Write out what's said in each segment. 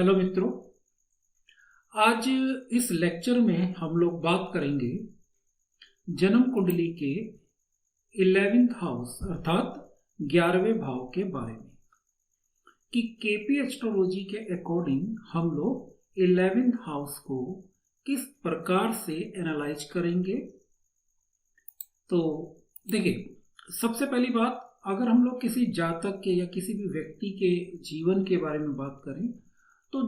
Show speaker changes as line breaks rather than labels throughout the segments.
Hello मित्रों, आज इस लेक्चर में हम लोग बात करेंगे जन्म कुंडली के 11th हाउस अर्थात 11वें भाव के बारे में कि केपी एस्ट्रोलॉजी के अकॉर्डिंग हम लोग 11th हाउस को किस प्रकार से एनालाइज करेंगे। तो देखिए, सबसे पहली बात, अगर हम लोग किसी जातक के या किसी भी व्यक्ति के जीवन के बारे में बात करें तो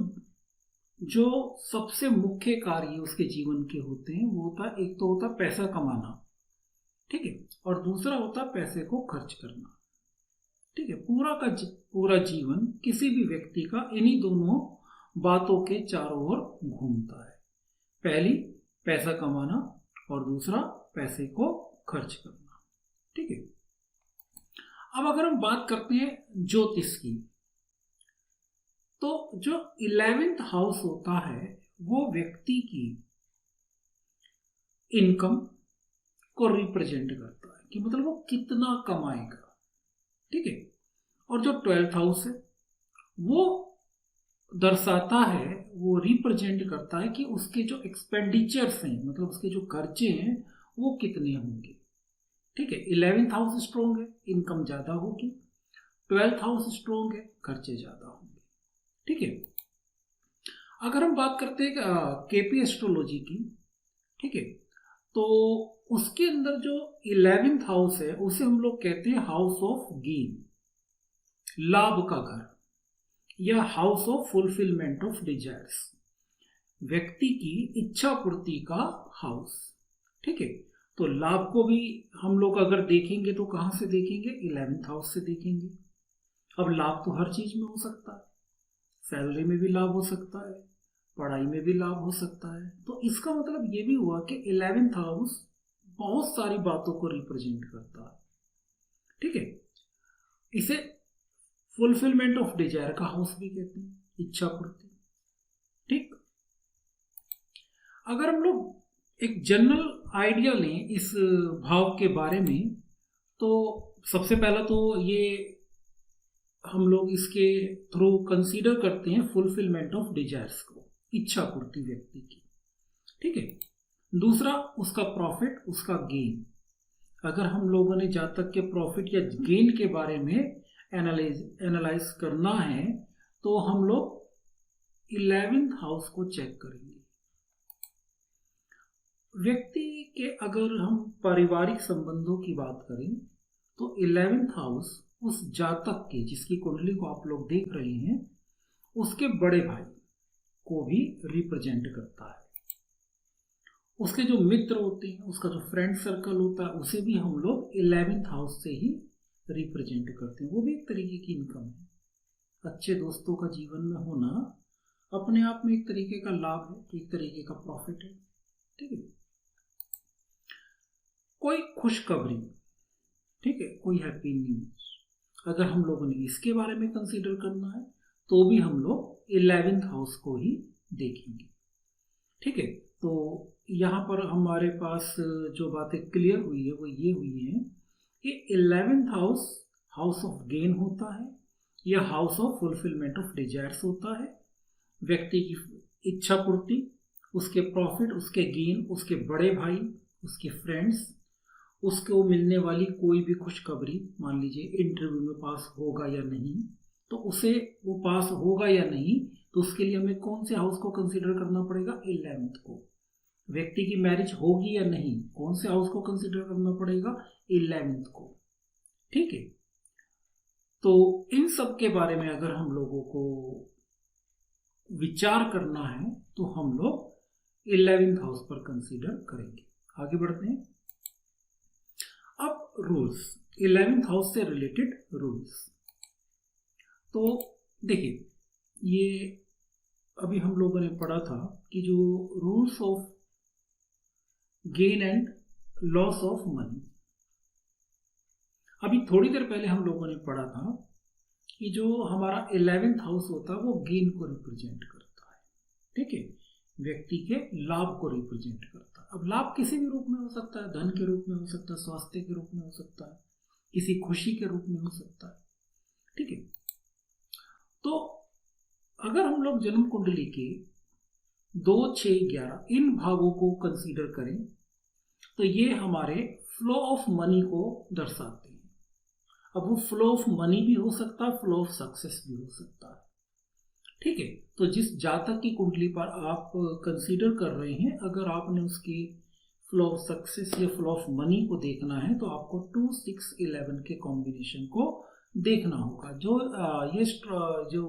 जो सबसे मुख्य कार्य उसके जीवन के होते हैं वो होता है, एक तो होता है पैसा कमाना, ठीक है, और दूसरा होता है पैसे को खर्च करना, ठीक है। पूरा जीवन किसी भी व्यक्ति का इन्हीं दोनों बातों के चारों ओर घूमता है। पहली पैसा कमाना और दूसरा पैसे को खर्च करना, ठीक है। अब अगर हम बात करते हैं ज्योतिष की, तो जो 11th हाउस होता है वो व्यक्ति की इनकम को रिप्रेजेंट करता है कि मतलब वो कितना कमाएगा, ठीक है। और जो 12th हाउस है वो दर्शाता है, वो रिप्रेजेंट करता है कि उसके जो एक्सपेंडिचर्स हैं, मतलब उसके जो खर्चे हैं वो कितने होंगे, ठीक है। 11th हाउस स्ट्रोंग है, इनकम ज्यादा होगी। 12th हाउस स्ट्रोंग है, खर्चे ज्यादा होंगे, ठीक है। अगर हम बात करते हैं केपी एस्ट्रोलॉजी की, ठीक है, तो उसके अंदर जो 11th हाउस है उसे हम लोग कहते हैं हाउस ऑफ गेन, लाभ का घर, या house of fulfilment of desires, व्यक्ति की इच्छा पूर्ति का हाउस, ठीक है। तो लाभ को भी हम लोग अगर देखेंगे तो कहां से देखेंगे? 11th हाउस से देखेंगे। अब लाभ तो हर चीज में हो सकता है, सैलरी में भी लाभ हो सकता है, पढ़ाई में भी लाभ हो सकता है। तो इसका मतलब ये भी हुआ कि 11th हाउस बहुत सारी बातों को रिप्रेजेंट करता है, ठीक है। इसे फुलफिलमेंट ऑफ डिजायर का हाउस भी कहते हैं, इच्छा पूर्ति, ठीक। अगर हम लोग एक जनरल आइडिया लें इस भाव के बारे में, तो सबसे पहला तो ये हम लोग इसके थ्रू कंसीडर करते हैं फुलफिलमेंट ऑफ डिजायर्स को, इच्छा पूर्ति व्यक्ति की, ठीक है। दूसरा उसका प्रॉफिट, उसका गेन। अगर हम लोगों ने जातक के प्रॉफिट या गेन के बारे में एनालाइज करना है तो हम लोग 11th हाउस को चेक करेंगे। व्यक्ति के अगर हम पारिवारिक संबंधों की बात करें तो 11th हाउस उस जातक के, जिसकी कुंडली को आप लोग देख रहे हैं, उसके बड़े भाई को भी रिप्रेजेंट करता है। उसके जो मित्र होते हैं, उसका जो फ्रेंड सर्कल होता है, उसे भी हम लोग 11th हाउस से ही रिप्रेजेंट करते हैं। वो भी एक तरीके की इनकम है। अच्छे दोस्तों का जीवन में होना अपने आप में एक तरीके का लाभ है, एक तरीके का प्रॉफिट है, ठीक है। कोई खुशखबरी, ठीक है, कोई हैप्पी न्यूज, अगर हम लोगों ने इसके बारे में कंसीडर करना है तो भी हम लोग 11th हाउस को ही देखेंगे, ठीक है। तो यहाँ पर हमारे पास जो बातें क्लियर हुई है वो ये हुई है कि 11th house house of gain होता है, या house of fulfilment of desires होता है। व्यक्ति की इच्छा पूर्ति, उसके प्रॉफिट, उसके गेन, उसके बड़े भाई, उसके फ्रेंड्स, उसको मिलने वाली कोई भी खुशखबरी, मान लीजिए इंटरव्यू में पास होगा या नहीं, तो उसे वो पास होगा या नहीं, तो उसके लिए हमें कौन से हाउस को कंसीडर करना पड़ेगा? 11th को। व्यक्ति की मैरिज होगी या नहीं, कौन से हाउस को कंसीडर करना पड़ेगा? 11th को, ठीक है। तो इन सब के बारे में अगर हम लोगों को विचार करना है तो हम लोग 11th हाउस पर कंसीडर करेंगे। आगे बढ़ते हैं। अब रूल्स, 11th हाउस से रिलेटेड रूल्स। तो देखिए, ये अभी हम लोगों ने पढ़ा था कि जो rules of gain and loss of money, अभी थोड़ी देर पहले हम लोगों ने पढ़ा था कि जो हमारा 11th हाउस होता है वो गेन को रिप्रेजेंट करता है, ठीक है, व्यक्ति के लाभ को रिप्रेजेंट करता है। अब लाभ किसी भी रूप में हो सकता है, धन के रूप में हो सकता है, स्वास्थ्य के रूप में हो सकता है, किसी खुशी के रूप में हो सकता है, ठीक है। तो अगर हम लोग जन्म कुंडली के 2, 6, 11 इन भावों को कंसीडर करें तो ये हमारे फ्लो ऑफ मनी को दर्शाते हैं। अब वो फ्लो ऑफ मनी भी हो सकता है, फ्लो ऑफ सक्सेस भी हो सकता है। ठीक है, तो जिस जातक की कुंडली पर आप कंसीडर कर रहे हैं, अगर आपने उसके फ्लो ऑफ सक्सेस या फ्लो ऑफ मनी को देखना है तो आपको 2, 6, 11 के कॉम्बिनेशन को देखना होगा। ये जो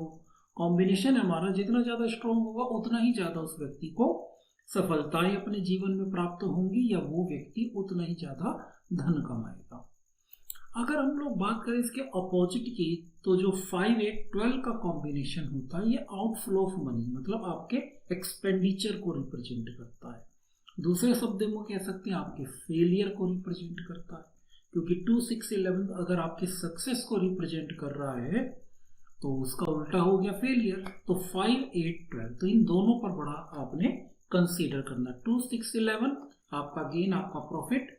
कॉम्बिनेशन हमारा जितना ज़्यादा स्ट्रॉन्ग होगा उतना ही ज़्यादा उस व्यक्ति को सफलताएं अपने जीवन में प्राप्त होंगी या वो व्यक्ति उतना ही ज़्यादा धन कमाएगा। अगर हम लोग बात करें इसके अपोजिट की तो जो 5, 8, 12 का कॉम्बिनेशन होता है ये आउटफ्लो ऑफ मनी मतलब आपके एक्सपेंडिचर को रिप्रेजेंट करता है। दूसरे शब्दों में कह सकते हैं आपके फेलियर को रिप्रेजेंट करता है, क्योंकि 2, 6, 11 अगर आपके सक्सेस को रिप्रेजेंट कर रहा है तो उसका उल्टा हो गया फेलियर। तो 5, 8, 12 तो इन दोनों पर बड़ा आपने कंसीडर करना। 2, 6, 11 आपका गेन, आपका प्रॉफिट,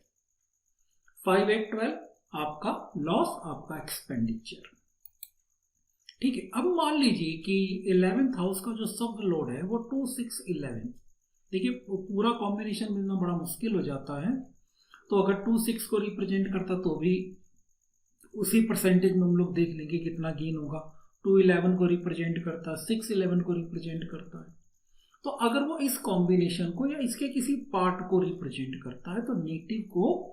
5, 8, 12 आपका लॉस, आपका एक्सपेंडिचर। ठीक है, अब मान लीजिए कि 11th हाउस का जो सब लोड है वो 2, 6, 11। देखिए पूरा कॉम्बिनेशन मिलना बड़ा मुश्किल हो जाता है। तो अगर 2, 6 को रिप्रेजेंट करता तो भी उसी परसेंटेज में हम लोग देख लेंगे कितना गेन होगा। 2, 11 को रिप्रेजेंट करता है, 6, 11 को रिप्रेजेंट करता है। तो अगर वो इस कॉम्बिनेशन को या इसके किसी पार्ट को रिप्रेजेंट करता है तो नेगेटिव को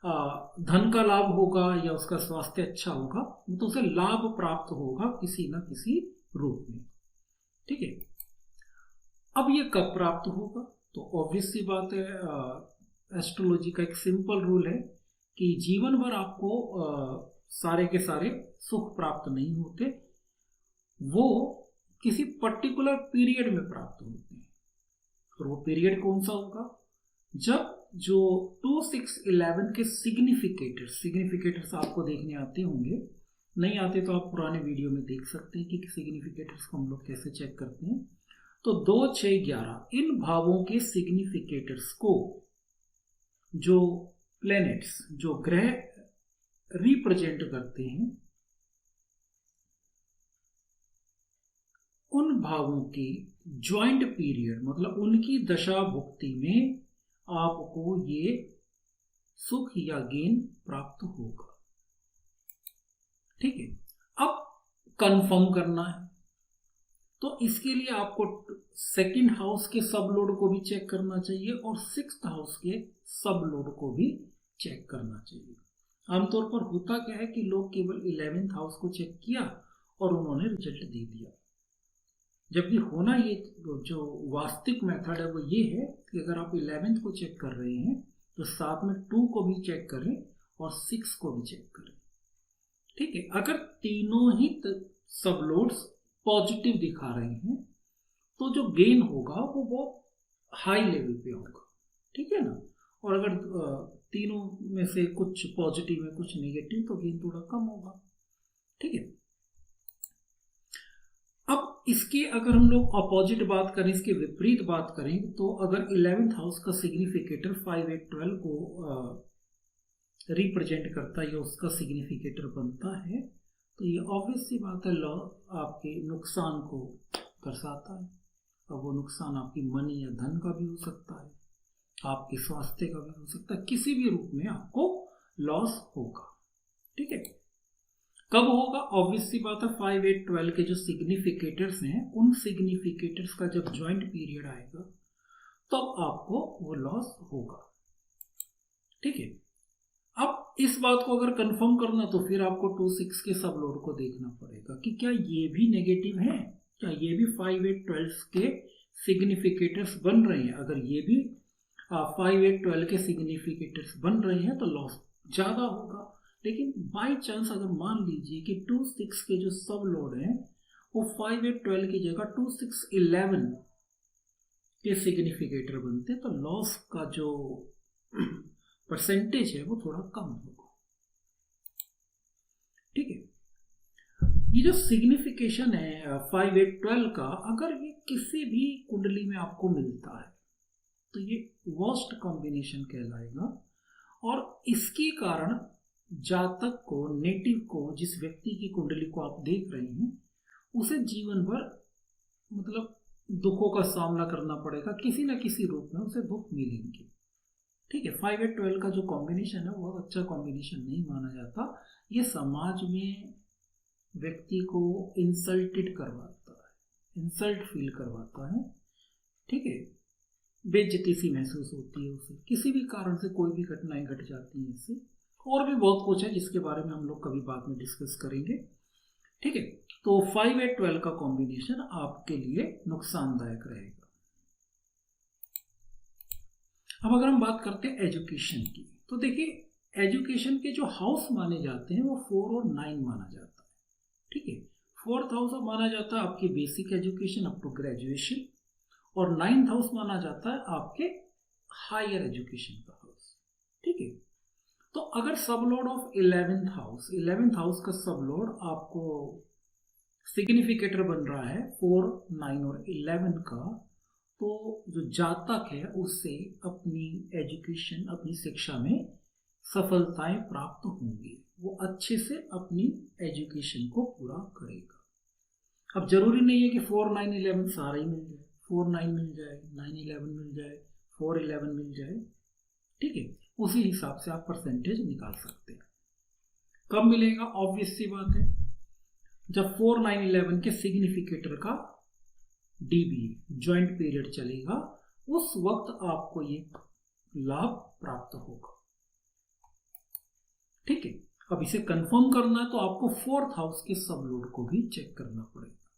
धन का लाभ होगा या उसका स्वास्थ्य अच्छा होगा, तो उसे लाभ प्राप्त होगा किसी न किसी रूप में। ठीक है, अब ये कब प्राप्त होगा? तो ऑब्वियस सी बात है, एस्ट्रोलॉजी का एक सिंपल रूल है कि जीवन भर आपको सारे के सारे सुख प्राप्त नहीं होते, वो किसी पर्टिकुलर पीरियड में प्राप्त होते हैं। और वो पीरियड कौन सा होगा? जब जो 2, 6, 11 के सिग्निफिकेटर्स आपको देखने आते होंगे, नहीं आते तो आप पुराने वीडियो में देख सकते हैं कि सिग्निफिकेटर्स को हम लोग कैसे चेक करते हैं। तो 2, 6, 11 इन भावों के सिग्निफिकेटर्स को जो प्लैनेट्स, जो ग्रह रिप्रेजेंट करते हैं, उन भावों की ज्वाइंट पीरियड मतलब उनकी दशा भुक्ति में आपको ये सुख या गेन प्राप्त होगा। ठीक है, अब कंफर्म करना है तो इसके लिए आपको 2nd हाउस के सब लोड को भी चेक करना चाहिए और 6th हाउस के सब लोड को भी चेक करना चाहिए। आमतौर पर होता क्या है कि लोग केवल 11th हाउस को चेक किया और उन्होंने रिजल्ट दे दिया, जबकि होना ये जो वास्तविक मेथड है वो ये है कि अगर आप 11th को चेक कर रहे हैं तो साथ में 2 को भी चेक करें और 6 को भी चेक करें। ठीक है, अगर तीनों ही सब लोड्स पॉजिटिव दिखा रहे हैं तो जो गेन होगा वो बहुत हाई लेवल पे होगा। ठीक है ना, और अगर तीनों में से कुछ पॉजिटिव है कुछ नेगेटिव तो गेन थोड़ा कम होगा। ठीक है, अब इसके अगर हम लोग अपोजिट बात करें, इसके विपरीत बात करें, तो अगर 11th हाउस का सिग्निफिकेटर 5, 8, 12 को रिप्रेजेंट करता है या उसका सिग्निफिकेटर बनता है तो ये ऑब्वियस सी बात है लॉ आपके नुकसान को दर्शाता है। अब वो नुकसान आपकी मनी या धन का भी हो सकता है, आपके स्वास्थ्य का भी हो सकता है, किसी भी रूप में आपको लॉस होगा। ठीक है, कब होगा? ऑब्वियस सी बात है 5, 8, 12 के जो सिग्निफिकेटर्स हैं उन सिग्निफिकेटर्स का जब ज्वाइंट पीरियड आएगा तब आपको वो लॉस होगा। ठीक है, अब इस बात को अगर कंफर्म करना तो फिर आपको 2, 6 के सब लोड को देखना पड़ेगा कि क्या ये भी नेगेटिव है, क्या ये भी 5, 8, 12 के सिग्निफिकेटर्स बन रहे हैं। अगर ये भी 5, 8, 12 के सिग्निफिकेटर्स बन रहे हैं तो लॉस ज़्यादा होगा। लेकिन बाई चांस अगर मान लीजिए कि 2, 6 के जो सब लोड हैं वो 5, 8, 12 की जगह 2, 6, 11 के सिग्निफिकेटर बनते तो लॉस का जो परसेंटेज है वो थोड़ा कम होगा। ठीक है, ये जो सिग्निफिकेशन है 5, 8, 12 का, अगर ये किसी भी कुंडली में आपको मिलता है तो ये वर्स्ट कॉम्बिनेशन कहलाएगा और इसके कारण जातक को, नेटिव को, जिस व्यक्ति की कुंडली को आप देख रहे हैं उसे जीवन भर मतलब दुखों का सामना करना पड़ेगा, किसी ना किसी रूप में उसे दुख मिलेंगे। ठीक है, 5 8 12 का जो कॉम्बिनेशन है वो अच्छा कॉम्बिनेशन नहीं माना जाता। ये समाज में व्यक्ति को इंसल्टेड करवाता है, इंसल्ट फील करवाता है। ठीक है, बेइज्जती सी महसूस होती है उसे, किसी भी कारण से कोई भी घटनाएं घट जाती हैं इससे। और भी बहुत कुछ है जिसके बारे में हम लोग कभी बाद में डिस्कस करेंगे। ठीक है, तो 5 8 12 का कॉम्बिनेशन आपके लिए नुकसानदायक रहेगा। अब अगर हम बात करते हैं एजुकेशन की, तो देखिए एजुकेशन के जो हाउस माने जाते हैं वो 4 और 9 माना जाता है। ठीक है, 4th हाउस माना जाता है आपकी basic education up to graduation, और 9th हाउस माना जाता है आपके हायर एजुकेशन का हाउस। ठीक है, तो अगर सबलोड ऑफ 11th हाउस का सबलोड आपको सिग्निफिकेटर बन रहा है 4 9 और 11 का, तो जो जातक है उससे अपनी एजुकेशन, अपनी शिक्षा में सफलताएं प्राप्त होंगी, वो अच्छे से अपनी एजुकेशन को पूरा करेगा। अब जरूरी नहीं है कि 4 9 11 सारा ही मिल जाए, 4 9 मिल जाए, 9 11 मिल जाए, 4 11 मिल जाए। ठीक है, उसी हिसाब से आप परसेंटेज निकाल सकते हैं। कब मिलेगा? ऑब्वियस सी बात है, जब 4 9 11 के सिग्निफिकेटर का DBA ज्वाइंट पीरियड चलेगा, उस वक्त आपको ये लाभ प्राप्त होगा। ठीक है, अब इसे कंफर्म करना है तो आपको 4th हाउस के सबलोड को भी चेक करना पड़ेगा।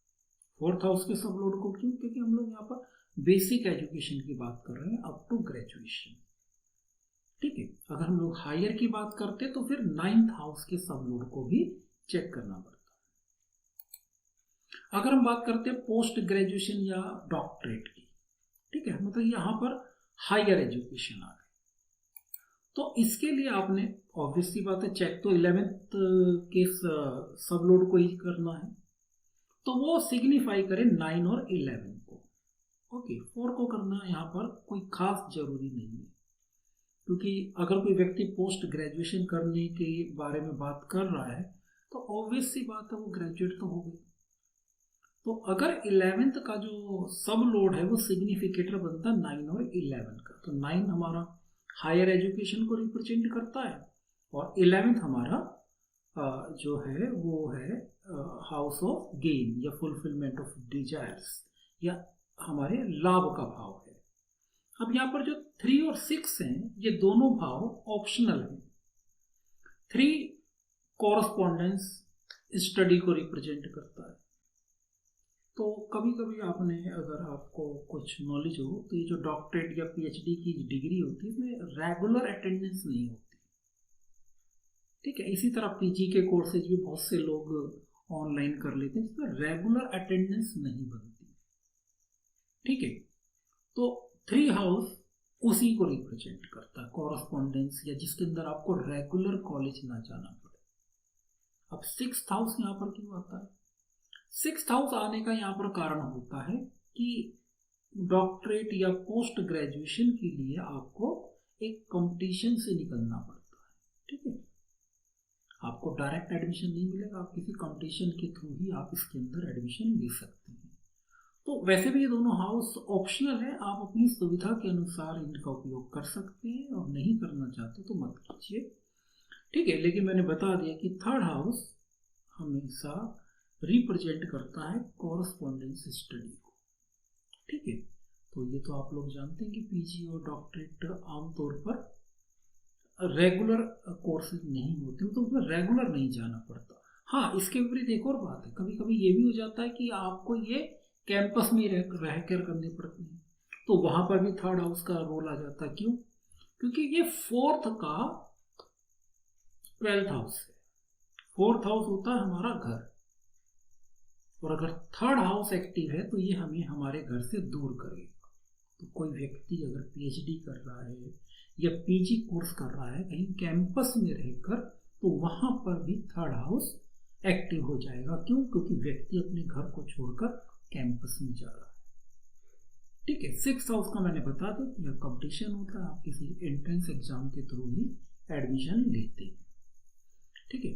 4th हाउस के सबलोड को क्यों? क्योंकि हम लोग यहाँ पर बेसिक एजुकेशन की बात कर रहे हैं अप टू ग्रेजुएशन। ठीक है, अगर हम लोग हायर की बात करते तो फिर 9th हाउस के सबलोड को भी चेक करना पड़ता। अगर हम बात करते हैं पोस्ट ग्रेजुएशन या डॉक्टरेट की, ठीक है, मतलब यहाँ पर हायर एजुकेशन आ गई, तो इसके लिए आपने ऑब्वियस सी बात है चेक तो 11th के सबलोड को ही करना है, तो वो सिग्निफाई करे 9 और 11 को। ओके, 4 को करना यहाँ पर कोई खास जरूरी नहीं है, क्योंकि अगर कोई व्यक्ति पोस्ट ग्रेजुएशन करने के बारे में बात कर रहा है तो ऑब्वियस सी बात है वो ग्रेजुएट तो हो गई। तो अगर 11th का जो सब लोड है वो सिग्निफिकेटर बनता है 9 और 11 का, तो 9 हमारा हायर एजुकेशन को रिप्रेजेंट करता है और 11th हमारा जो है वो है हाउस ऑफ गेन या फुलफिलमेंट ऑफ डिजायर्स, या हमारे लाभ का भाव है। अब यहाँ पर जो 3 और 6 हैं, ये दोनों भाव ऑप्शनल हैं। 3 कॉरस्पॉन्डेंस स्टडी को रिप्रेजेंट करता है, तो कभी कभी आपने, अगर आपको कुछ नॉलेज हो, तो ये जो डॉक्टरेट या PhD की डिग्री होती है इसमें रेगुलर अटेंडेंस नहीं होती। ठीक है, इसी तरह PG के कोर्सेज भी बहुत से लोग ऑनलाइन कर लेते हैं जिसमें रेगुलर अटेंडेंस नहीं बनती। ठीक है, तो 3 हाउस उसी को रिप्रेजेंट करता है, कॉरस्पॉन्डेंस, या जिसके अंदर आपको रेगुलर कॉलेज ना जाना पड़े। अब 6th हाउस यहाँ पर क्यों आता है? 6th हाउस आने का यहाँ पर कारण होता है कि डॉक्टरेट या पोस्ट ग्रेजुएशन के लिए आपको एक कंपटीशन से निकलना पड़ता है। ठीक है, आपको डायरेक्ट एडमिशन नहीं मिलेगा, आप किसी कंपटीशन के थ्रू ही आप इसके अंदर एडमिशन ले सकते हैं। तो वैसे भी ये दोनों हाउस ऑप्शनल है, आप अपनी सुविधा के अनुसार इनका उपयोग कर सकते हैं, और नहीं करना चाहते तो मत कीजिए। ठीक है, लेकिन मैंने बता दिया कि 3rd हाउस हमेशा रिप्रेजेंट करता है कॉरस्पॉन्डेंस स्टडी को। ठीक है, तो ये तो आप लोग जानते हैं कि PG और डॉक्टरेट आमतौर पर रेगुलर कोर्सेज नहीं होते, तो उसमें रेगुलर नहीं जाना पड़ता। हाँ, इसके विपरीत एक और बात है, कभी कभी ये भी हो जाता है कि आपको ये कैंपस में रह कर करने पड़ते हैं, तो वहां पर भी 3rd हाउस का रोल आ जाता है। क्यों? क्योंकि ये 4th का 12th हाउस है। 4th हाउस होता है हमारा घर, और अगर 3rd हाउस एक्टिव है तो ये हमें हमारे घर से दूर करेगा। तो कोई व्यक्ति अगर PhD कर रहा है या PG कोर्स कर रहा है कहीं कैंपस में रहकर, तो वहां पर भी 3rd हाउस एक्टिव हो जाएगा। क्यों? क्योंकि व्यक्ति अपने घर को छोड़कर कैंपस में जा रहा है। ठीक है, 6th हाउस का मैंने बता दिया कि यह कंपटीशन होता है, आप किसी एंट्रेंस एग्जाम के थ्रू ही एडमिशन लेते हैं। ठीक है,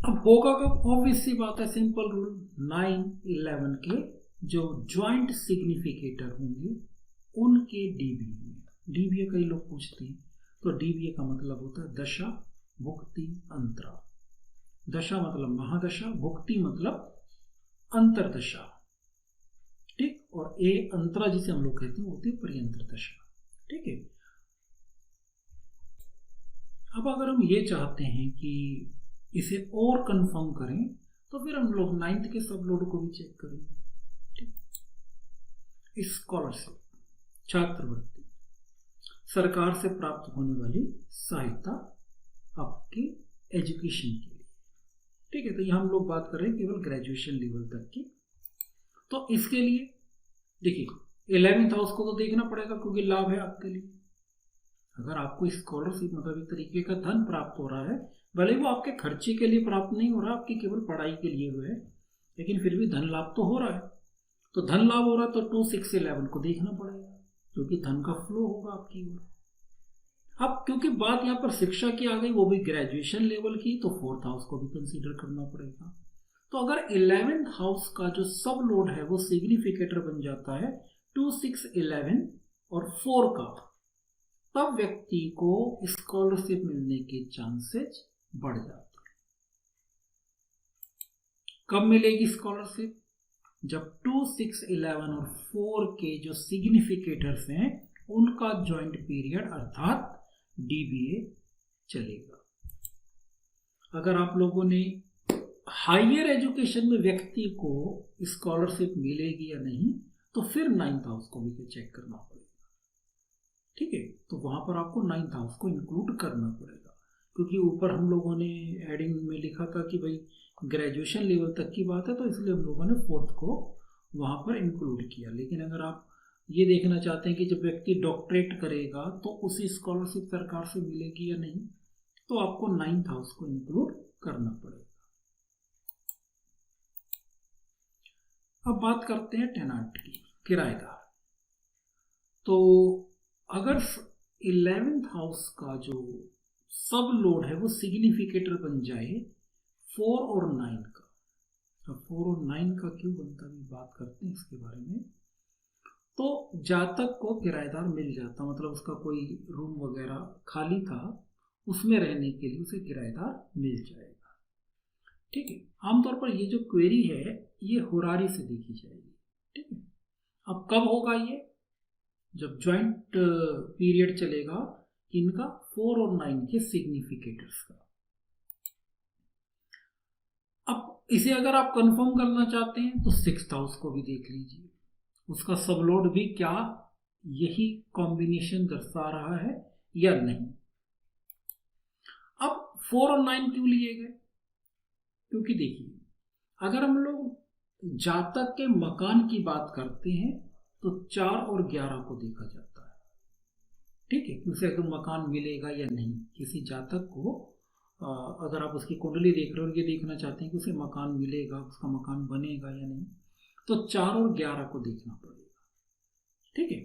अब होगा कब? ऑब्वियस सी बात है, सिंपल रूल, 9-11 के जो ज्वाइंट सिग्निफिकेटर होंगे उनके डीबीए में। डीबीए कई लोग पूछते हैं, तो डीबीए का मतलब होता है दशा, भुक्ति, अंतरा। दशा मतलब महादशा, भुक्ति मतलब अंतरदशा, ठीक, और ए अंतरा जिसे हम लोग कहते हैं होती है पर्यंतर दशा, ठीक है। अब अगर हम ये चाहते हैं कि इसे और कंफर्म करें तो फिर हम लोग 9th के सब लोड को भी चेक करेंगे, ठीक। स्कॉलरशिप, छात्रवृत्ति, सरकार से प्राप्त होने वाली सहायता आपकी एजुकेशन के लिए, ठीक है। तो यहाँ हम लोग बात कर रहे हैं केवल ग्रेजुएशन लेवल तक की। तो इसके लिए देखिए 11th हाउस को तो देखना पड़ेगा क्योंकि लाभ है आपके लिए। अगर आपको स्कॉलरशिप मतलब एक तरीके का धन प्राप्त हो रहा है, भले वो आपके खर्चे के लिए प्राप्त नहीं हो रहा, आपकी केवल पढ़ाई के लिए हुए है, लेकिन फिर भी धन लाभ तो हो रहा है। तो धन लाभ हो रहा है तो 2, 6, 11 को देखना पड़ेगा क्योंकि धन का फ्लो होगा आपकी ओर। अब क्योंकि बात यहाँ पर शिक्षा की आ गई, वो भी ग्रेजुएशन लेवल की, तो 4th हाउस को भी कंसीडर करना पड़ेगा। तो अगर 11th हाउस का जो सब लोड है वो सिग्निफिकेटर बन जाता है 2, 6, 11 और 4 का, तब व्यक्ति को स्कॉलरशिप मिलने के चांसेस बढ़ जाते हैं। कब मिलेगी स्कॉलरशिप? जब 2, 6, 11 और 4 के जो सिग्निफिकेटर्स हैं उनका ज्वाइंट पीरियड अर्थात डीबीए चलेगा। अगर आप लोगों ने हायर एजुकेशन में व्यक्ति को स्कॉलरशिप मिलेगी या नहीं, तो फिर 9th हाउस को भी चेक करना पड़ेगा, ठीक है। तो वहां पर आपको 9th हाउस को इंक्लूड करना पड़ेगा क्योंकि ऊपर हम लोगों ने एडिंग में लिखा था कि भाई ग्रेजुएशन लेवल तक की बात है, तो इसलिए हम लोगों ने 4th को वहां पर इंक्लूड किया। लेकिन अगर आप ये देखना चाहते हैं कि जब व्यक्ति डॉक्टरेट करेगा तो उसी स्कॉलरशिप सरकार से मिलेगी या नहीं, तो आपको 9th हाउस को इंक्लूड करना पड़ेगा। अब बात करते हैं टेनांट की, किराएदार। तो अगर 11th हाउस का जो सब लोड है वो सिग्निफिकेटर बन जाए 4 और 9 का, अब 4 और 9 का क्यों बनता है बात करते हैं इसके बारे में। तो जातक को किराएदार मिल जाता, मतलब उसका कोई रूम वगैरह खाली था, उसमें रहने के लिए उसे किराएदार मिल जाएगा, ठीक है। आमतौर पर ये जो क्वेरी है ये होरारी से देखी जाएगी, ठीक है। अब कब होगा ये? जब ज्वाइंट पीरियड चलेगा इनका 4 और 9 के सिग्निफिकेटर्स का। अब इसे अगर आप कंफर्म करना चाहते हैं तो 6th हाउस को भी देख लीजिए, उसका सबलोड भी क्या यही कॉम्बिनेशन दर्शा रहा है या नहीं। अब 4 और 9 क्यों लिए गए? क्योंकि देखिए अगर हम लोग जातक के मकान की बात करते हैं तो 4 और 11 को देखा जाता है, ठीक है। उसे अगर मकान मिलेगा या नहीं, किसी जातक को अगर आप उसकी कुंडली देख रहे हो और ये देखना चाहते हैं कि उसे मकान मिलेगा, उसका मकान बनेगा या नहीं, तो 4 और 11 को देखना पड़ेगा, ठीक है।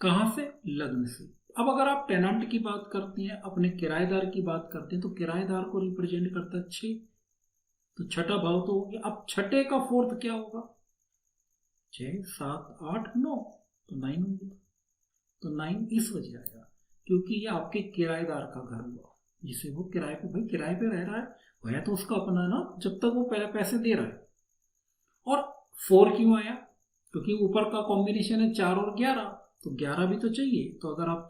कहां से? लग्न से। अब अगर आप टेनांट की बात करते हैं, अपने किराएदार की बात करते हैं, तो किराएदार को रिप्रेजेंट करता है 6, तो छठा भाव तो हो गया। अब छठे का 4th क्या होगा? 6, 7, 8, 9, तो 9 हो गया। तो 9 इस वजह आया क्योंकि ये आपके किराएदार का घर हुआ, जिसे वो किराए पे, भाई किराए पे रह रहा है, वह तो उसका अपना ना, जब तक वो पहले पैसे दे रहा है। और 4 क्यों आया? क्योंकि ऊपर का कॉम्बिनेशन है 4 और 11, तो 11 भी तो चाहिए। तो अगर आप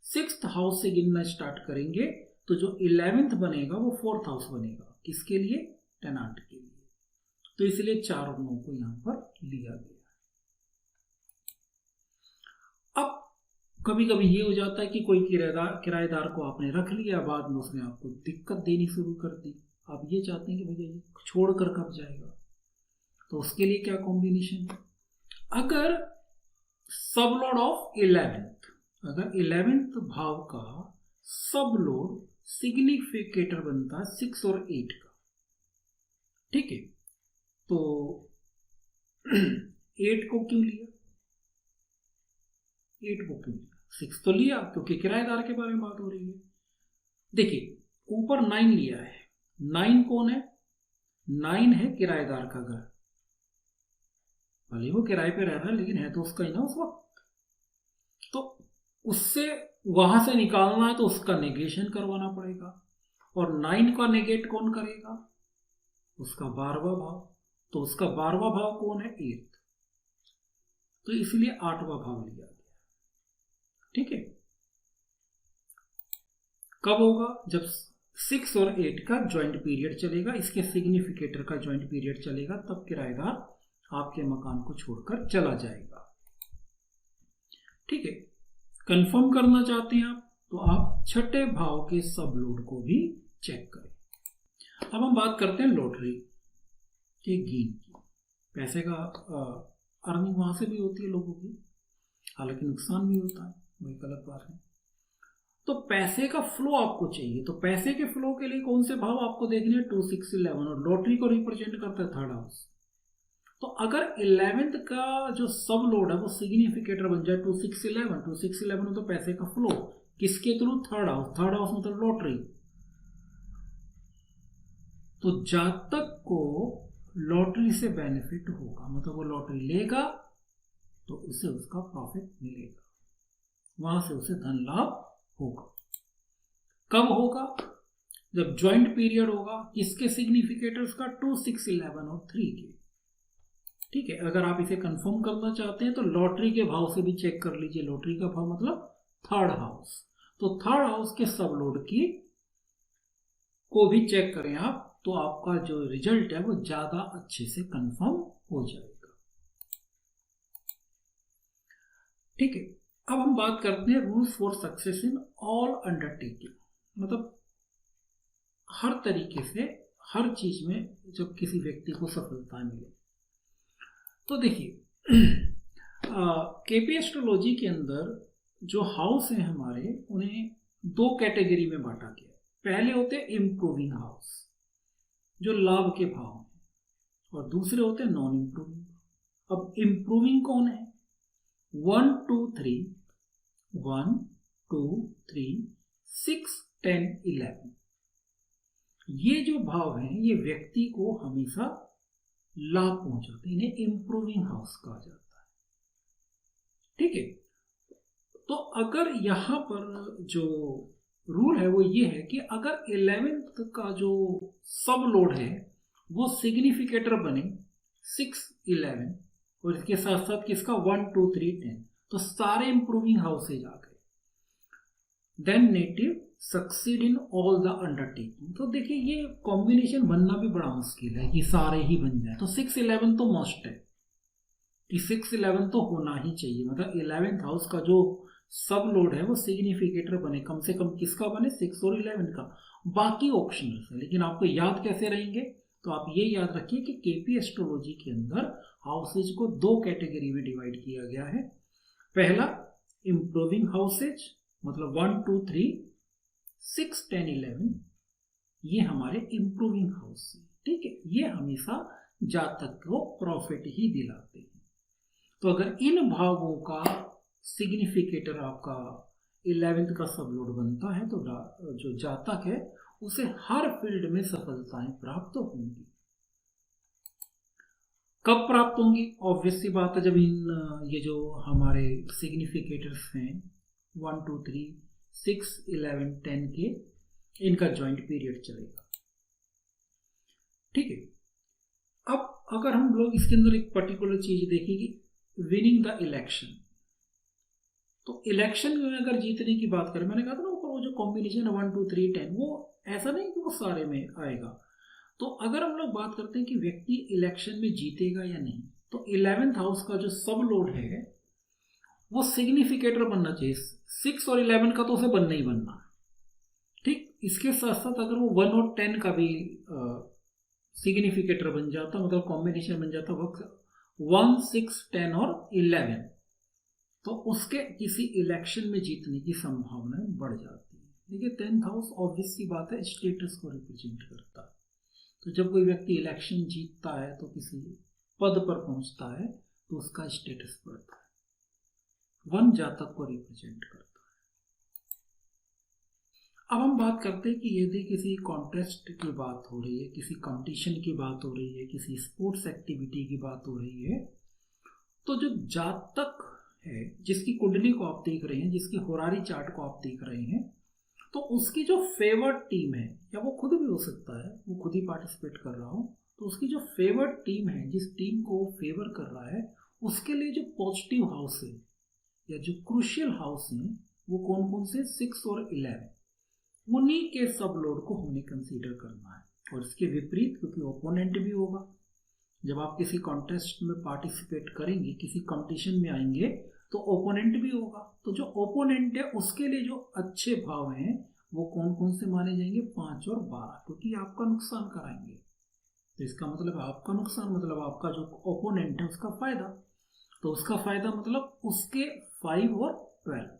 6th हाउस से गिनना स्टार्ट करेंगे तो जो 11th बनेगा वो 4th हाउस बनेगा, किसके लिए? टेनांट के लिए। तो इसलिए 4 और 9 को यहां पर लिया गया। अब कभी कभी ये हो जाता है कि कोई किराएदार को आपने रख लिया, बाद में उसने आपको दिक्कत देनी शुरू कर दी, आप ये चाहते हैं कि भैया ये छोड़कर कब जाएगा, तो उसके लिए क्या कॉम्बिनेशन है? अगर सब लोड ऑफ 11th, अगर 11th भाव का सब लोड सिग्निफिकेटर बनता है 6 और 8 का, ठीक है। तो 8 को क्यों लिया? 8 को क्यों लिया? 6 तो लिया क्योंकि किराएदार के बारे में बात हो रही है। देखिए ऊपर 9 लिया है, 9 कौन है? 9 है किराएदार का घर, भले वो किराए पे रह रहा है लेकिन है तो उसका ही ना उस वक्त। तो उससे वहां से निकालना है तो उसका नेगेशन करवाना पड़ेगा, और 9 का नेगेट कौन करेगा? उसका 12वां भाव। तो उसका 12वां भाव कौन है? 8th। तो इसलिए 8वां भाव लिया गया। ठीक है, कब होगा? जब 6 और 8 का ज्वाइंट पीरियड चलेगा, इसके सिग्निफिकेटर का ज्वाइंट पीरियड चलेगा, तब किराएदार आपके मकान को छोड़कर चला जाएगा। ठीक है, कंफर्म करना चाहते हैं आप तो आप छठे भाव के सब लोड को भी चेक करें। अब हम बात करते हैं लॉटरी के गेन की। पैसे का अर्निंग वहां से भी होती है लोगों की, हालांकि नुकसान भी होता है, वही गलत बात है। तो पैसे का फ्लो आपको चाहिए, तो पैसे के फ्लो के लिए कौन से भाव आपको देखने हैं? 2, 6, 11, और लॉटरी को रिप्रेजेंट करता है 3rd हाउस। तो अगर 11th का जो सब लोड है वो सिग्निफिकेटर बन जाए 2, 6, 11, 2, 6, 11 तो पैसे का फ्लो किसके through? 3rd house. 3rd house मतलब लॉटरी। तो जातक को लॉटरी से बेनिफिट होगा, मतलब वो लॉटरी लेगा तो उसे उसका प्रॉफिट मिलेगा, वहां से उसे धन लाभ होगा। कब होगा? जब ज्वाइंट पीरियड होगा, किसके सिग्निफिकेटर्स का? 2, 6, 11 और 3 के। ठीक है, अगर आप इसे कंफर्म करना चाहते हैं तो लॉटरी के भाव से भी चेक कर लीजिए। लॉटरी का भाव मतलब 3rd हाउस। तो 3rd हाउस के सब लोड की को भी चेक करें आप, तो आपका जो रिजल्ट है वो ज्यादा अच्छे से कंफर्म हो जाएगा। ठीक है, अब हम बात करते हैं rules for success in all undertaking, मतलब हर तरीके से हर चीज में जब किसी व्यक्ति को सफलता मिले। तो देखिए केपी एस्ट्रोलॉजी के अंदर जो हाउस है हमारे, उन्हें 2 कैटेगरी में बांटा गया। पहले होते हैं इम्प्रूविंग हाउस, जो लाभ के भाव हैं, और दूसरे होते हैं नॉन इम्प्रूविंग। अब इम्प्रूविंग कौन है? 1, 2, 3, 1, 2, 3, 6, 10, 11। ये जो भाव हैं ये व्यक्ति को हमेशा लाभ पहुंचाते हैं, इन्हें इम्प्रूविंग हाउस कहा जाता है। ठीक है, तो अगर यहां पर जो रूल है वो ये है कि अगर 11th का जो सब लोड है वो सिग्निफिकेटर बने 6, 11, और इसके साथ साथ किसका? 1, 2, 3, 10, तो सारे इंप्रूविंग हाउसेज आ गए। Then native succeed in all the undertaking. तो देखिए ये कॉम्बिनेशन बनना भी बड़ा मुश्किल है कि सारे ही बन जाए। तो 6, 11 तो मस्ट है कि 6, 11 तो होना ही चाहिए, मतलब 11th हाउस का जो सब लोड है वो सिग्निफिकेटर बने, कम से कम किसका बने? 6 और 11 का। बाकी ऑप्शनल है, लेकिन आपको याद कैसे रहेंगे? तो आप ये याद रखिए कि केपी एस्ट्रोलॉजी के अंदर हाउसेज को 2 कैटेगरी में डिवाइड किया गया है। पहला इंप्रूविंग हाउसेज, मतलब 1, 2, 3, 6, 10, 11, ये हमारे इंप्रूविंग हाउस है। ठीक है, ये हमेशा जातक को प्रॉफिट ही दिलाते हैं। तो अगर इन भावों का सिग्निफिकेटर आपका 11th का सब लोड बनता है तो जो जातक है उसे हर फील्ड में सफलताएं प्राप्त होंगी। कब प्राप्त होंगी? ऑब्वियस सी बात है, जब इन ये जो हमारे सिग्निफिकेटर्स हैं 1, 2, 3, 6, 11, 10 के, इनका ज्वाइंट पीरियड चलेगा। ठीक है, अब अगर हम लोग इसके अंदर एक पर्टिकुलर चीज देखेंगे, विनिंग द इलेक्शन। तो इलेक्शन में अगर जीतने की बात करें, मैंने कहा था ना ऊपर वो जो कॉम्बिनेशन है 1, 2, 3, 10, वो ऐसा नहीं कि वो सारे में आएगा। तो अगर हम लोग बात करते हैं कि व्यक्ति इलेक्शन में जीतेगा या नहीं, तो 11th हाउस का जो सब लोड है वो सिग्निफिकेटर बनना चाहिए। 6 और 11 का तो उसे बनना ही बनना। ठीक, इसके साथ साथ अगर वो 1 और 10 का भी सिग्निफिकेटर बन जाता, मतलब कॉम्बिनेशन बन जाता, वक्त 1, 6, 10 और 11, तो उसके किसी इलेक्शन में जीतने की संभावना बढ़ जाती है। देखिए 10th हाउस ऑब्वियस सी बात है स्टेटस को रिप्रेजेंट करता है। तो जब कोई व्यक्ति इलेक्शन जीतता है तो किसी पद पर पहुंचता है तो उसका स्टेटस बढ़ता है। 1 जातक को रिप्रेजेंट करता है। अब हम बात करते हैं कि यदि किसी कॉन्टेस्ट की बात हो रही है, किसी कंपटीशन की बात हो रही है, किसी स्पोर्ट्स एक्टिविटी की बात हो रही है, तो जो जातक है, जिसकी कुंडली को आप देख रहे हैं, जिसकी होरारी चार्ट को आप देख रहे हैं, तो उसकी जो फेवर्ड टीम है, या वो खुद भी हो सकता है, वो खुद ही पार्टिसिपेट कर रहा हो, तो उसकी जो फेवर्ड टीम है, जिस टीम को फेवर कर रहा है, उसके लिए जो पॉजिटिव हाउस है या जो क्रूशियल हाउस है, वो कौन कौन से, 6 और 11, उन्हीं के सब लोड को हमें कंसीडर करना है। और इसके विपरीत, क्योंकि ओपोनेंट भी होगा, जब आप किसी कॉन्टेस्ट में पार्टिसिपेट करेंगे, किसी कंपटीशन में आएंगे, तो ओपोनेंट भी होगा। तो जो ओपोनेंट है उसके लिए जो अच्छे भाव हैं वो कौन कौन से माने जाएंगे, 5 और 12, क्योंकि आपका नुकसान कराएंगे। तो इसका मतलब आपका नुकसान मतलब आपका जो ओपोनेंट है उसका फायदा। तो उसका फायदा मतलब उसके 5 और 12।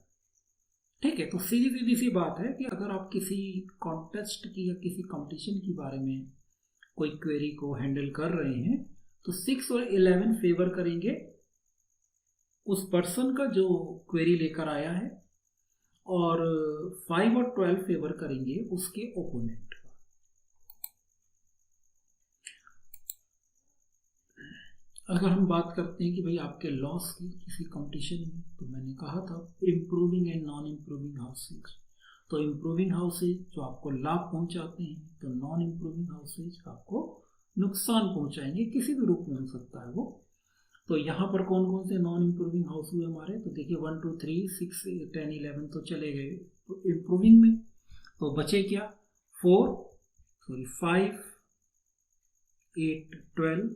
ठीक है, तो सीधी सीधी सी बात है कि अगर आप किसी कॉन्टेस्ट की या किसी कंपटीशन के बारे में कोई क्वेरी को हैंडल कर रहे हैं, तो 6 और 11 फेवर करेंगे उस पर्सन का जो क्वेरी लेकर आया है, और 5 और 12 फेवर करेंगे उसके ओपोनेंट का। अगर हम बात करते हैं कि भाई आपके लॉस की किसी कंपटीशन में, तो मैंने कहा था improving and non improving houses. तो इम्प्रूविंग हाउसेज जो आपको लाभ पहुंचाते हैं, तो नॉन इम्प्रूविंग हाउसेज आपको नुकसान पहुंचाएंगे, किसी भी रूप में हो सकता है वो। तो यहाँ पर कौन कौन से नॉन इम्प्रूविंग हाउस हुए हमारे, तो देखिए 1 2 3 6 10 11 तो चले गए तो इम्प्रूविंग में। तो बचे क्या, 5 8 12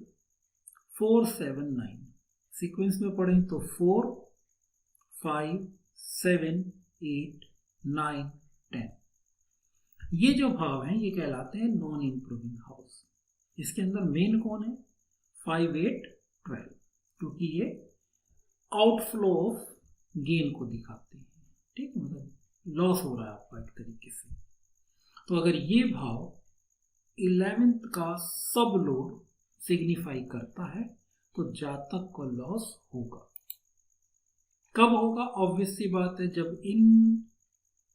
4 7 9, सीक्वेंस में पढ़ें तो 4 5 7 8 9 10। ये जो भाव हैं ये कहलाते हैं नॉन इम्प्रूविंग हाउस। इसके अंदर मेन कौन है, 5 8 12, क्योंकि ये आउटफ्लो ऑफ गेन को दिखाते हैं। ठीक है, मतलब लॉस हो रहा है आपका एक तरीके से। तो अगर ये भाव 11th का सब लोड सिग्निफाई करता है, तो जातक को लॉस होगा। कब होगा, ऑब्वियस सी बात है, जब इन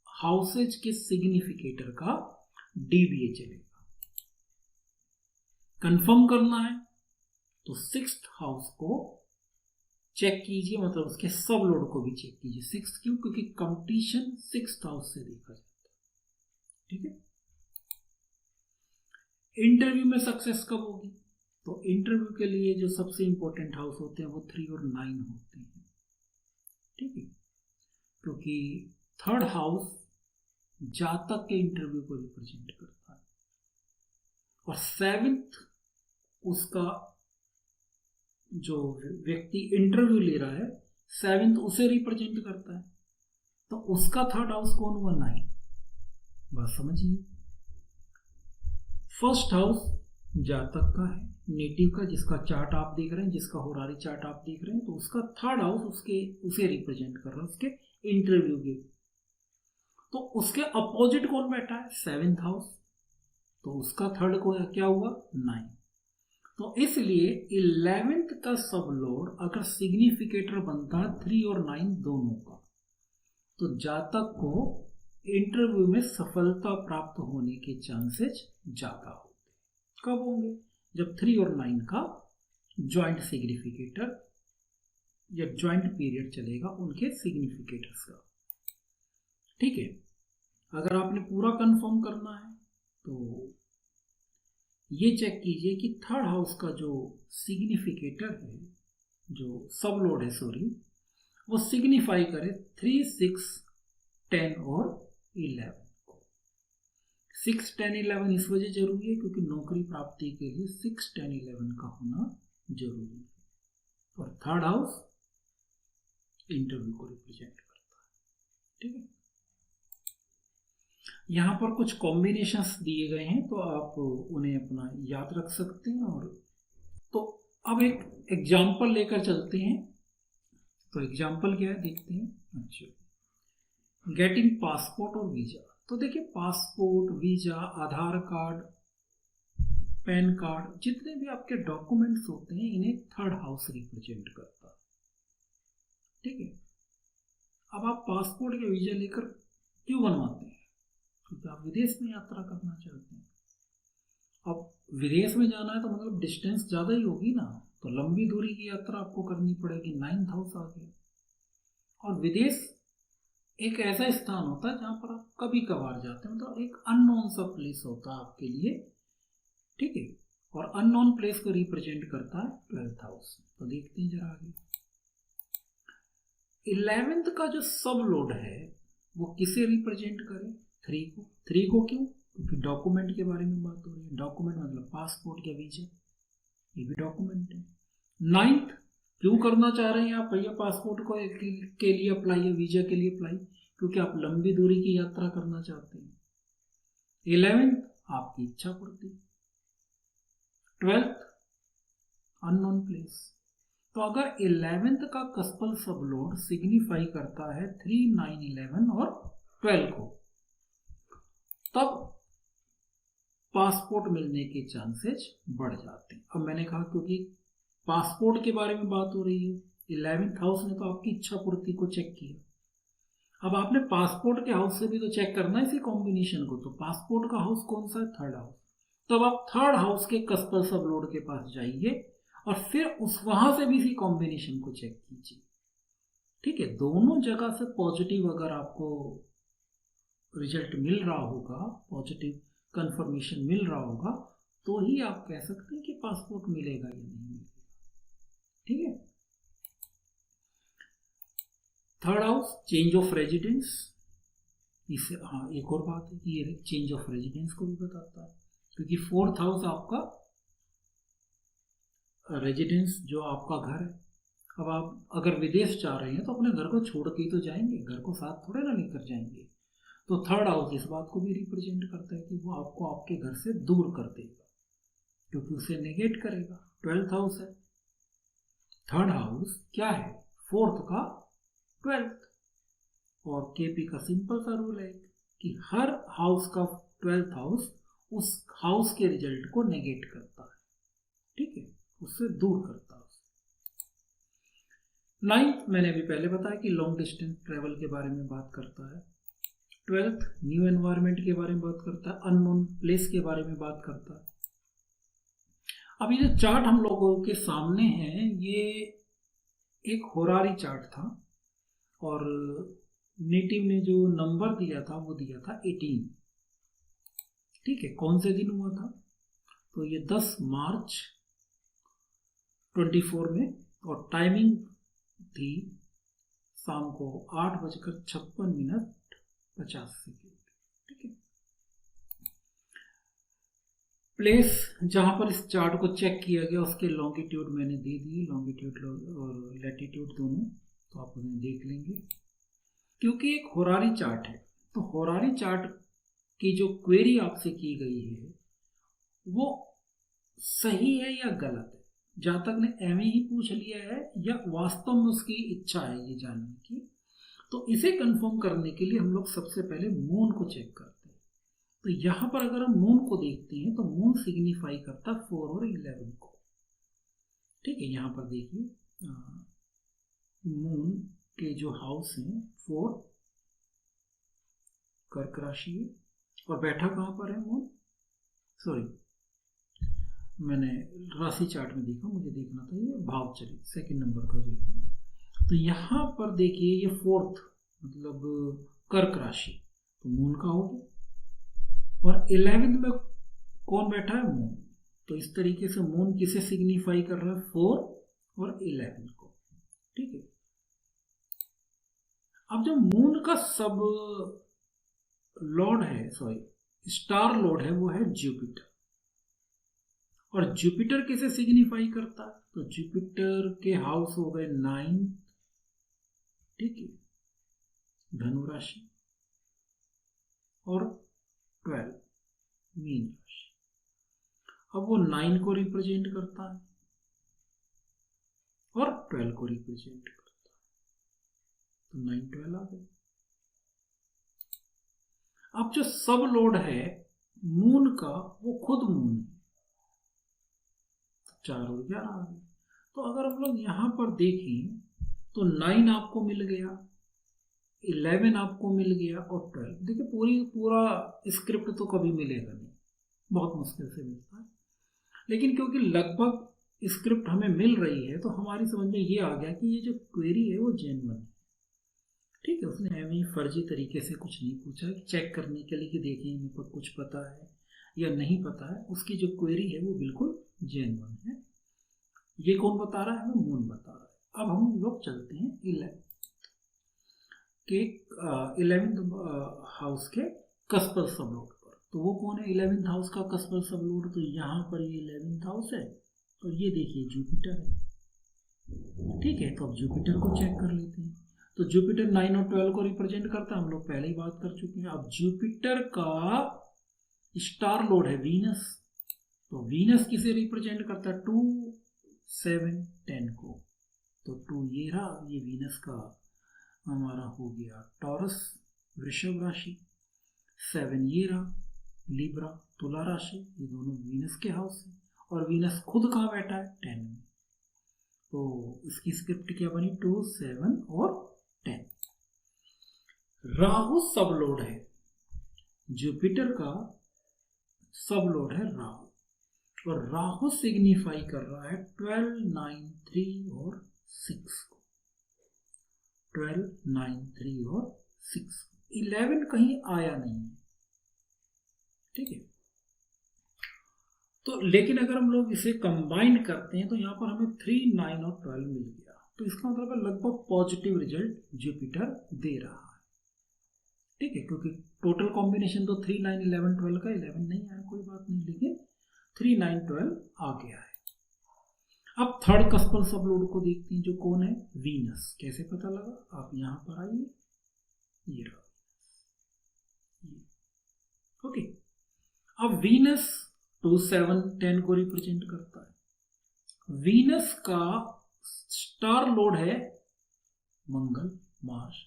हाउसेज के सिग्निफिकेटर का डीबीए चलेगा। कंफर्म करना है तो 6th हाउस को चेक कीजिए, मतलब उसके सब लोड को भी चेक कीजिए। 6 क्यों, क्योंकि कंपटीशन 6th हाउस से देखा जाता है। ठीक है, इंटरव्यू में सक्सेस कब होगी, तो इंटरव्यू के लिए जो सबसे इंपॉर्टेंट हाउस होते हैं वो 3 और 9 होते हैं। ठीक है, क्योंकि 3rd हाउस जातक के इंटरव्यू को रिप्रेजेंट करता है, और 7th उसका जो व्यक्ति इंटरव्यू ले रहा है, 7th उसे रिप्रेजेंट करता है। तो उसका 3rd हाउस कौन हुआ, 9। बात समझिए, 1st हाउस जातक का है, नेटिव का, जिसका चार्ट आप देख रहे हैं, जिसका होरारी चार्ट आप देख रहे हैं, तो उसका 3rd हाउस उसे रिप्रेजेंट कर रहा है, उसके इंटरव्यू के। तो उसके अपोजिट कौन बैठा है, 7th हाउस, तो उसका 3rd को क्या हुआ, 9। तो इसलिए 11th का सब लोड अगर सिग्निफिकेटर बनता है 3 और 9 दोनों का, तो जातक को इंटरव्यू में सफलता प्राप्त होने के चांसेस ज्यादा होते हैं। कब होंगे, जब 3 और 9 का ज्वाइंट सिग्निफिकेटर या ज्वाइंट पीरियड चलेगा उनके सिग्निफिकेटर्स का। ठीक है, अगर आपने पूरा कंफर्म करना है तो ये चेक कीजिए कि 3rd हाउस का जो सिग्निफिकेटर है, जो सब लोड है सॉरी, वो सिग्निफाई करे 3 6 10 और 11 को। 6 10 11 इस वजह जरूरी है क्योंकि नौकरी प्राप्ति के लिए 6 10 11 का होना जरूरी है, और 3rd हाउस इंटरव्यू को रिप्रेजेंट करता है। ठीक है, यहाँ पर कुछ कॉम्बिनेशंस दिए गए हैं, तो आप उन्हें अपना याद रख सकते हैं। और तो अब एक एग्जाम्पल लेकर चलते हैं। तो एग्जाम्पल क्या है देखते हैं। अच्छा, गेटिंग पासपोर्ट और वीजा। तो देखिए, पासपोर्ट, वीजा, आधार कार्ड, पैन कार्ड, जितने भी आपके डॉक्यूमेंट्स होते हैं, इन्हें 3rd हाउस रिप्रेजेंट करता है। ठीक है, अब आप पासपोर्ट या वीजा लेकर क्यों बनवाते हैं, क्योंकि आप विदेश में यात्रा करना चाहते हैं। अब विदेश में जाना है तो मतलब डिस्टेंस ज़्यादा ही होगी ना, तो लंबी दूरी की यात्रा आपको करनी पड़ेगी। 9th हाउस आ गया। और विदेश एक ऐसा स्थान होता है जहाँ पर आप कभी कभार जाते हैं, मतलब एक अननोन सा प्लेस होता है आपके लिए, ठीक है। और अननोन प्लेस को रिप्रेजेंट करता है 12th हाउस। तो देखते हैं जरा आगे। 11th का जो सब लोड है वो किसे रिप्रेजेंट करे? 3 को। 3 को क्यों? क्योंकि डॉक्यूमेंट के बारे में बात हो रही है। डॉक्यूमेंट मतलब पासपोर्ट या वीजा, ये भी डॉक्यूमेंट है। 9th क्यों करना चाह रहे हैं आप भैया पासपोर्ट को के लिए अप्लाई या वीजा के लिए अप्लाई? क्योंकि आप लंबी दूरी की यात्रा करना चाहते हैं। 11th आपकी इच्छा पूर्ति। 12th unknown place. तो अगर 11th का कस्पल सब लोड सिग्निफाई करता है 3, 9, 11 और 12 को, तब पासपोर्ट मिलने के चांसेस बढ़ जाते हैं। अब मैंने कहा क्योंकि पासपोर्ट के बारे में बात हो रही है, 11th हाउस ने तो आपकी इच्छा पूर्ति को चेक किया। अब आपने पासपोर्ट के हाउस से भी तो चेक करना है इसी कॉम्बिनेशन को। तो पासपोर्ट का हाउस कौन सा है? 3rd house. तो अब आप 3rd हाउस के कस्पल सब लोड के पास जाइए और फिर वहां से भी इसी कॉम्बिनेशन को चेक कीजिए, ठीक है। दोनों जगह से पॉजिटिव अगर आपको रिजल्ट मिल रहा होगा, पॉजिटिव कंफर्मेशन मिल रहा होगा, तो ही आप कह सकते हैं कि पासपोर्ट मिलेगा या नहीं मिलेगा, ठीक है। 3rd house change of residence. इससे हाँ एक और बात है कि ये चेंज ऑफ रेजिडेंस को भी बताता है, क्योंकि 4th हाउस आपका रेजिडेंस जो आपका घर है। अब आप अगर विदेश जा रहे हैं तो अपने घर को छोड़ के ही तो जाएंगे, घर को साथ थोड़े ना लेकर जाएंगे। तो 3rd हाउस इस बात को भी रिप्रेजेंट करता है कि वो आपको आपके घर से दूर कर देगा, क्योंकि उसे नेगेट करेगा। 12th हाउस है। 3rd हाउस क्या है? 4th का 12th। और केपी का सिंपल सा रूल है कि हर हाउस का 12th हाउस उस हाउस के रिजल्ट को नेगेट करता है, ठीक है, उससे दूर करता है। 9th मैंने भी पहले बताया कि लॉन्ग डिस्टेंस ट्रेवल के बारे में बात करता है। 12th न्यू एनवायरनमेंट के बारे में बात करता है, अननोन प्लेस के बारे में बात करता है। अब ये जो चार्ट हम लोगों के सामने है, ये एक होरारी चार्ट था और नेटिव ने जो नंबर दिया था वो दिया था 18, ठीक है। कौन से दिन हुआ था? तो ये 10 मार्च 24 में, और टाइमिंग थी शाम को 8:56:50, ठीक है। प्लेस जहां पर इस चार्ट को चेक किया गया उसके लॉन्गिट्यूड मैंने दे दिए, लॉन्गिट्यूड और लैटिट्यूड दोनों, तो आप उन्हें देख लेंगे। क्योंकि एक होरारी चार्ट है, तो होरारी चार्ट की जो क्वेरी आपसे की गई है वो सही है या गलत है, जहां तक ने एम ही पूछ लिया है या वास्तव में उसकी इच्छा है ये जानने की, तो इसे कंफर्म करने के लिए हम लोग सबसे पहले मून को चेक करते हैं। तो यहां पर अगर हम मून को देखते हैं तो मून सिग्निफाई करता 4 और 11 को, ठीक है। यहां पर देखिए मून के जो हाउस हैं 4 कर्क राशि है, और बैठा कहां पर है मून? सॉरी, मैंने राशि चार्ट में देखा, मुझे देखना था ये भाव चलित 2nd नंबर का जो है। तो यहां पर देखिए ये 4th मतलब कर्क राशि, तो मून का हो गया। और 11th में कौन बैठा है? मून। तो इस तरीके से मून किसे सिग्निफाई कर रहा है? 4 और 11 को, ठीक है। अब जो मून का सब लॉर्ड है, सॉरी स्टार लॉर्ड है, वो है जुपिटर। और जुपिटर किसे सिग्निफाई करता है? तो जुपिटर के हाउस हो गए 9, ठीक है, धनु राशि, और 12 मीन राशि। अब वो 9 को रिप्रेजेंट करता है और 12 को रिप्रेजेंट करता है, तो 9, 12 आ गए। अब जो सब लोड है मून का वो खुद मून है, 4 और 11 आ गए। तो अगर हम लोग यहां पर देखें तो 9 आपको मिल गया, 11 आपको मिल गया और 12। देखिए पूरा स्क्रिप्ट तो कभी मिलेगा नहीं, बहुत मुश्किल से मिलता है, लेकिन क्योंकि लगभग स्क्रिप्ट हमें मिल रही है तो हमारी समझ में ये आ गया कि ये जो क्वेरी है वो जेन्युइन है। ठीक है, उसने हमें फर्जी तरीके से कुछ नहीं पूछा, चेक करने के लिए कि देखिए इन पर कुछ पता है या नहीं पता है। उसकी जो क्वेरी है वो बिल्कुल जेन्युइन है। ये कौन बता रहा है? वो मून बता रहा है। अब हम लोग चलते हैं 11th हाउस के कस्पल सबलोड पर। तो वो कौन है 11th हाउस का कस्पल सबलोड? तो यहाँ पर ये 11th हाउस है और ये देखिए जुपिटर है। ठीक है, तो अब जुपिटर को चेक कर लेते हैं। तो जुपिटर 9 और 12 को रिप्रेजेंट करता है, हम लोग पहले ही बात कर चुके हैं। अब जुपिटर का स्टार लोड है वीनस, तो वीनस किसे रिप्रेजेंट करता है? 2, 7, 10 को। तो 2 ये रहा, ये वीनस का हमारा हो गया टॉरस वृषभ राशि, 7 ये रहा लिब्रा तुला राशि, ये दोनों वीनस के हाउस है। और वीनस खुद कहाँ बैठा है? 10 में। तो इसकी स्क्रिप्ट क्या बनी? 2, 7 और 10। राहु सब लोड है, जुपिटर का सब लोड है राहु, और राहु सिग्निफाई कर रहा है 12, 9, 3 और 6 को। 12, 9, 3 और 6। 11 कहीं आया नहीं है। ठीक है, तो लेकिन अगर हम लोग इसे कंबाइन करते हैं तो यहाँ पर हमें 3, 9 और 12 मिल गया। तो इसका मतलब है लगभग पॉजिटिव रिजल्ट जुपिटर दे रहा है। ठीक है, क्योंकि टोटल कॉम्बिनेशन तो 3, 9, 11, 12 का 11 नहीं आया, कोई बात नहीं, लेकिन 3, 9, 12 आ गया है। अब थर्ड कस्पल सबलोड को देखते हैं, जो कौन है? वीनस। कैसे पता लगा? आप यहां पर आइए, ये रहा। ओके, अब वीनस 2, 7, 10 को रिप्रेजेंट करता है। वीनस का स्टार लोड है मंगल, मार्स।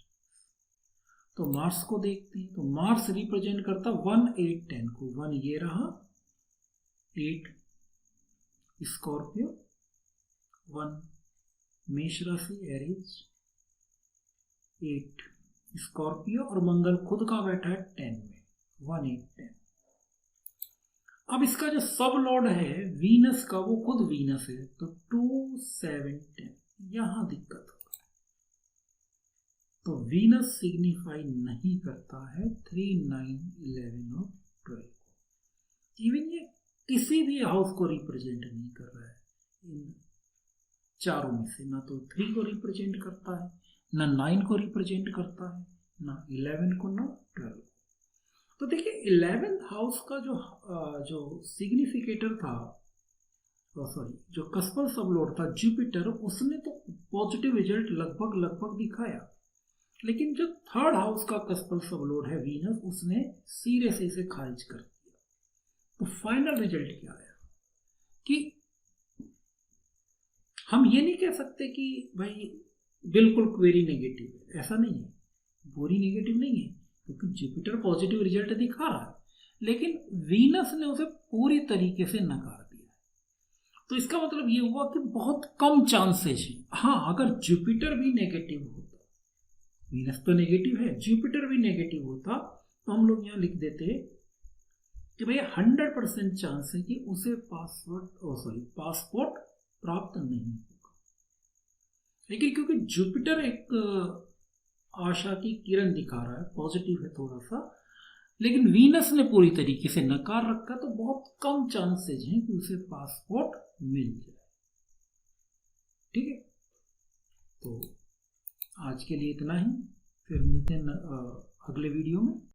तो मार्स को देखते हैं, तो मार्स रिप्रेजेंट करता 1, 8, 10 को। 1 ये रहा, 8 स्कॉर्पियो, 1 मेष राशि एरीज, 8 स्कॉर्पियो, और मंगल खुद का बैठा है 10 में, 1, 8, 10। अब इसका जो सब लॉर्ड है वीनस का, वो खुद वीनस है, तो 2, 7, 10 यहां दिक्कत होगा। तो वीनस सिग्निफाई नहीं करता है 3, 9, 11 और 12। इवन ये किसी भी हाउस को रिप्रेजेंट नहीं कर रहा है इन चारों में से। ना तो 3 को रिप्रेजेंट करता है, ना 9 को रिप्रेजेंट करता है, ना 11 को, ना 12 को। तो देखिए 11th हाउस का जो सिग्निफिकेटर था, सॉरी, जो कस्पल सबलोड था जुपिटर, उसने तो पॉजिटिव रिजल्ट लगभग दिखाया। लेकिन जो थर्ड हाउस का कस्पल सबलोड है वीनस, उसने सिरे से इसे खारिज कर दिया। तो फाइनल रिजल्ट क्या आया कि हम ये नहीं कह सकते कि भाई बिल्कुल क्वेरी नेगेटिव है, ऐसा नहीं है, पूरी नेगेटिव नहीं है, क्योंकि जुपिटर पॉजिटिव रिजल्ट दिखा रहा है, लेकिन वीनस ने उसे पूरी तरीके से नकार दिया। तो इसका मतलब ये हुआ कि बहुत कम चांसेस है। हाँ, अगर जुपिटर भी नेगेटिव होता, वीनस तो नेगेटिव है, जुपिटर भी नेगेटिव होता, तो हम लोग यहां लिख देते कि भैया 100% चांस है कि उसे पासपोर्ट प्राप्त नहीं होगा। लेकिन क्योंकि जुपिटर एक आशा की किरण दिखा रहा है, पॉजिटिव है थोड़ा सा, लेकिन वीनस ने पूरी तरीके से नकार रखा, तो बहुत कम चांसेज हैं कि उसे पासपोर्ट मिल जाए। ठीक है, तो आज के लिए इतना ही, फिर मिलते हैं अगले वीडियो में।